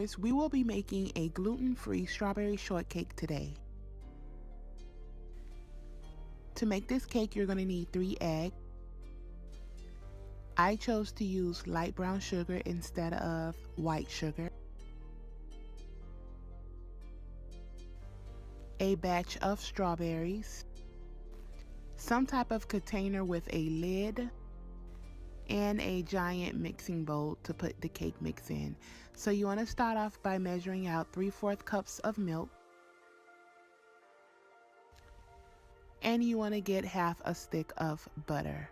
viewers, we will be making a gluten-free strawberry shortcake today. To make this cake, you're going to need 3 eggs. I chose to use light brown sugar instead of white sugar. A batch of strawberries. Some type of container with a lid. And a giant mixing bowl to put the cake mix in. So you want to start off by measuring out 3/4 cups of milk. And you want to get half a stick of butter.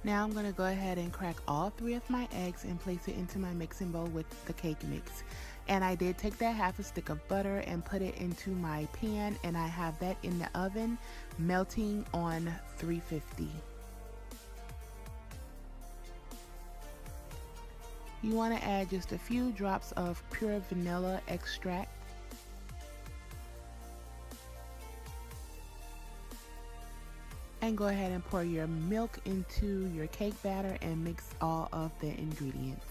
Now I'm going to go ahead and crack all 3 of my eggs and place it into my mixing bowl with the cake mix. And I did take that half a stick of butter and put it into my pan, and I have that in the oven melting on 350. You want to add just a few drops of pure vanilla extract. And go ahead and pour your milk into your cake batter and mix all of the ingredients.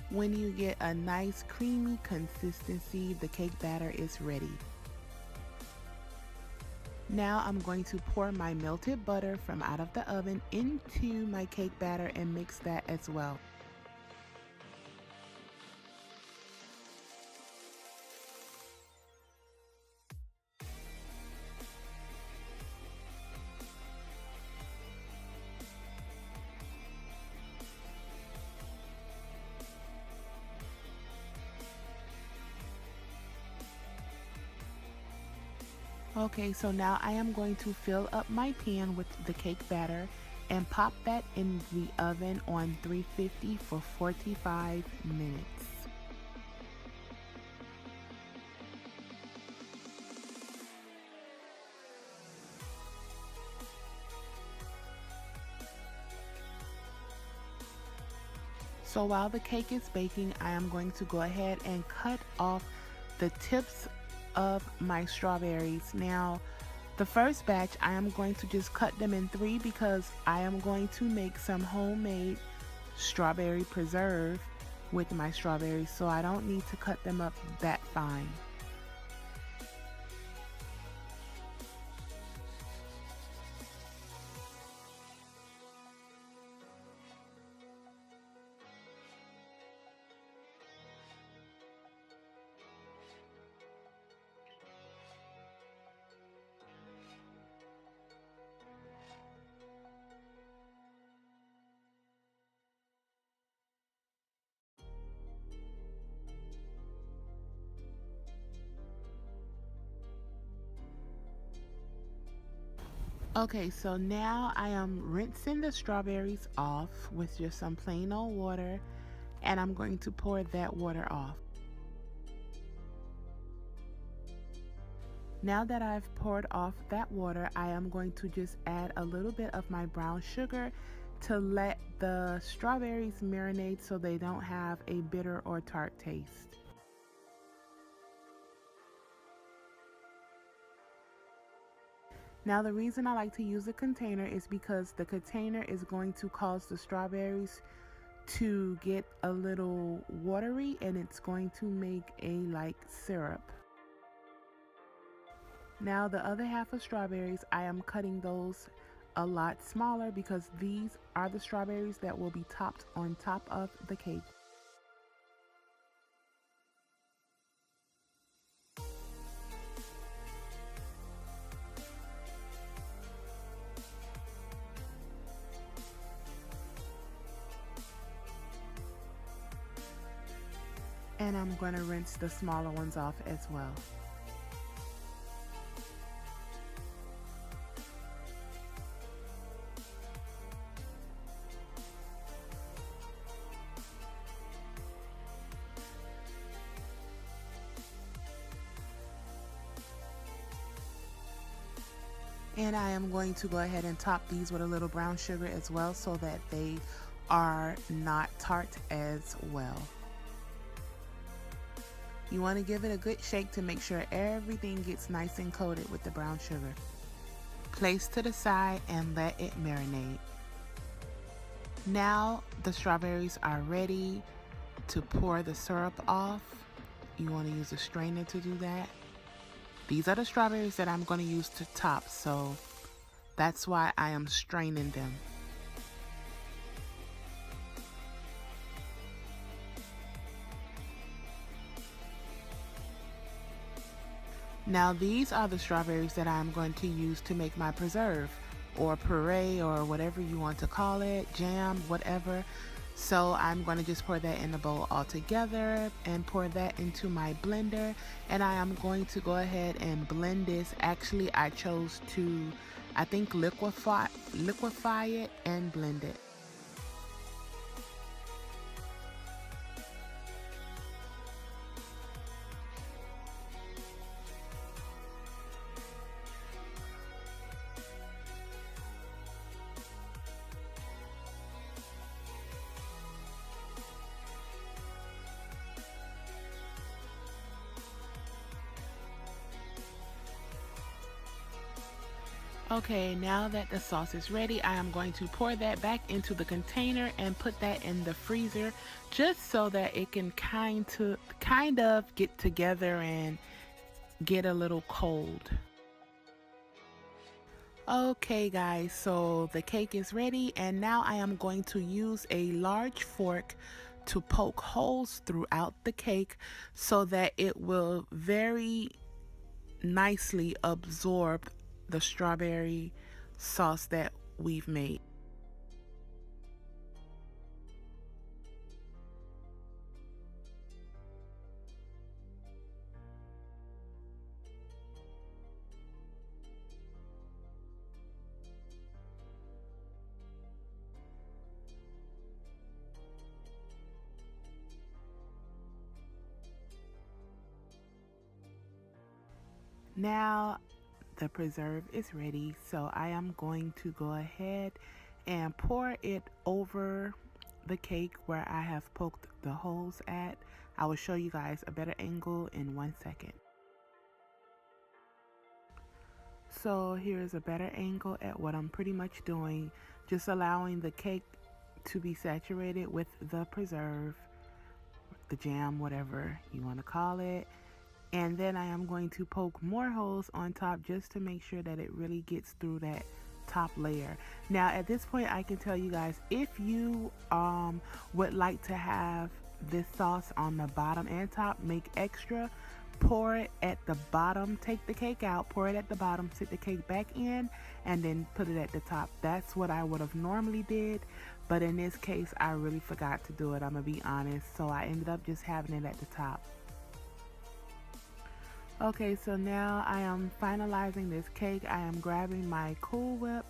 When you get a nice creamy consistency, the cake batter is ready. Now I'm going to pour my melted butter from out of the oven into my cake batter and mix that as well. Okay, so now I am going to fill up my pan with the cake batter and pop that in the oven on 350 for 45 minutes. So while the cake is baking, I am going to go ahead and cut off the tips of my strawberries. Now, the first batch, I am going to just cut them in 3 because I am going to make some homemade strawberry preserve with my strawberries, so I don't need to cut them up that fine. Okay, so now I am rinsing the strawberries off with just some plain old water, and I'm going to pour that water off. Now that I've poured off that water, I am going to just add a little bit of my brown sugar to let the strawberries marinate so they don't have a bitter or tart taste. Now the reason I like to use a container is because the container is going to cause the strawberries to get a little watery, and it's going to make a like syrup. Now the other half of strawberries, I am cutting those a lot smaller because these are the strawberries that will be topped on top of the cake. And I'm going to rinse the smaller ones off as well. And I am going to go ahead and top these with a little brown sugar as well so that they are not tart as well. You want to give it a good shake to make sure everything gets nice and coated with the brown sugar. Place to the side and let it marinate. Now the strawberries are ready to pour the syrup off. You want to use a strainer to do that. These are the strawberries that I'm going to use to top, so that's why I am straining them. Now these are the strawberries that I'm going to use to make my preserve or puree or whatever you want to call it, jam, whatever. So I'm going to just pour that in the bowl all together and pour that into my blender, and I am going to go ahead and blend this. Actually, I chose to, I think, liquefy it and blend it. Okay, now that the sauce is ready, I am going to pour that back into the container and put that in the freezer just so that it can kind of get together and get a little cold. Okay guys, so the cake is ready, and now I am going to use a large fork to poke holes throughout the cake so that it will very nicely absorb the strawberry sauce that we've made. Now the preserve is ready, so I am going to go ahead and pour it over the cake where I have poked the holes at. I will show you guys a better angle in 1 second. So here's a better angle at what I'm pretty much doing, just allowing the cake to be saturated with the preserve, the jam, whatever you want to call it. And then I am going to poke more holes on top just to make sure that it really gets through that top layer. Now at this point I can tell you guys, if you would like to have this sauce on the bottom and top, make extra, pour it at the bottom, take the cake out, pour it at the bottom, sit the cake back in, and then put it at the top. That's what I would have normally did, but in this case I really forgot to do it, I'm gonna be honest, so I ended up just having it at the top. Okay, so now I am finalizing this cake. I am grabbing my Cool Whip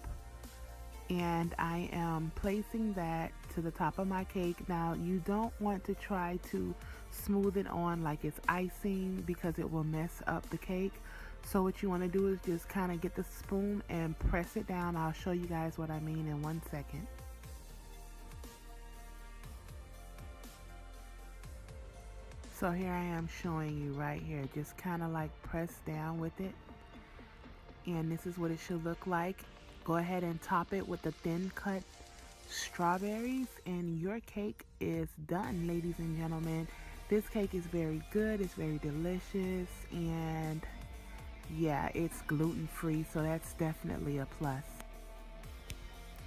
and I am placing that to the top of my cake. Now you don't want to try to smooth it on like it's icing because it will mess up the cake. So what you want to do is just kind of get the spoon and press it down. I'll show you guys what I mean in 1 second. So here I am showing you right here, just kind of like press down with it, and this is what it should look like. Go ahead and top it with the thin cut strawberries and your cake is done, ladies and gentlemen. This cake is very good, it's very delicious, and yeah, it's gluten-free, so that's definitely a plus.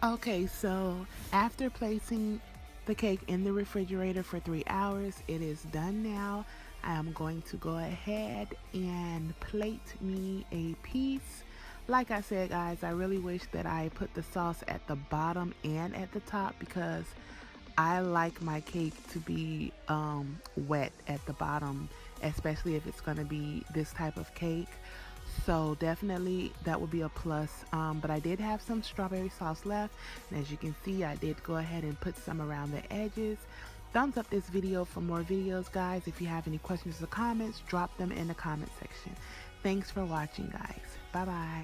Okay, so after placing the cake in the refrigerator for 3 hours, it is done now. I am going to go ahead and plate me a piece. Like I said guys, I really wish that I put the sauce at the bottom and at the top because I like my cake to be wet at the bottom, especially if it's going to be this type of cake. So definitely that would be a plus, but I did have some strawberry sauce left, and as you can see I did go ahead and put some around the edges. Thumbs up this video for more videos guys. If you have any questions or comments, drop them in the comment section. Thanks for watching guys. Bye bye.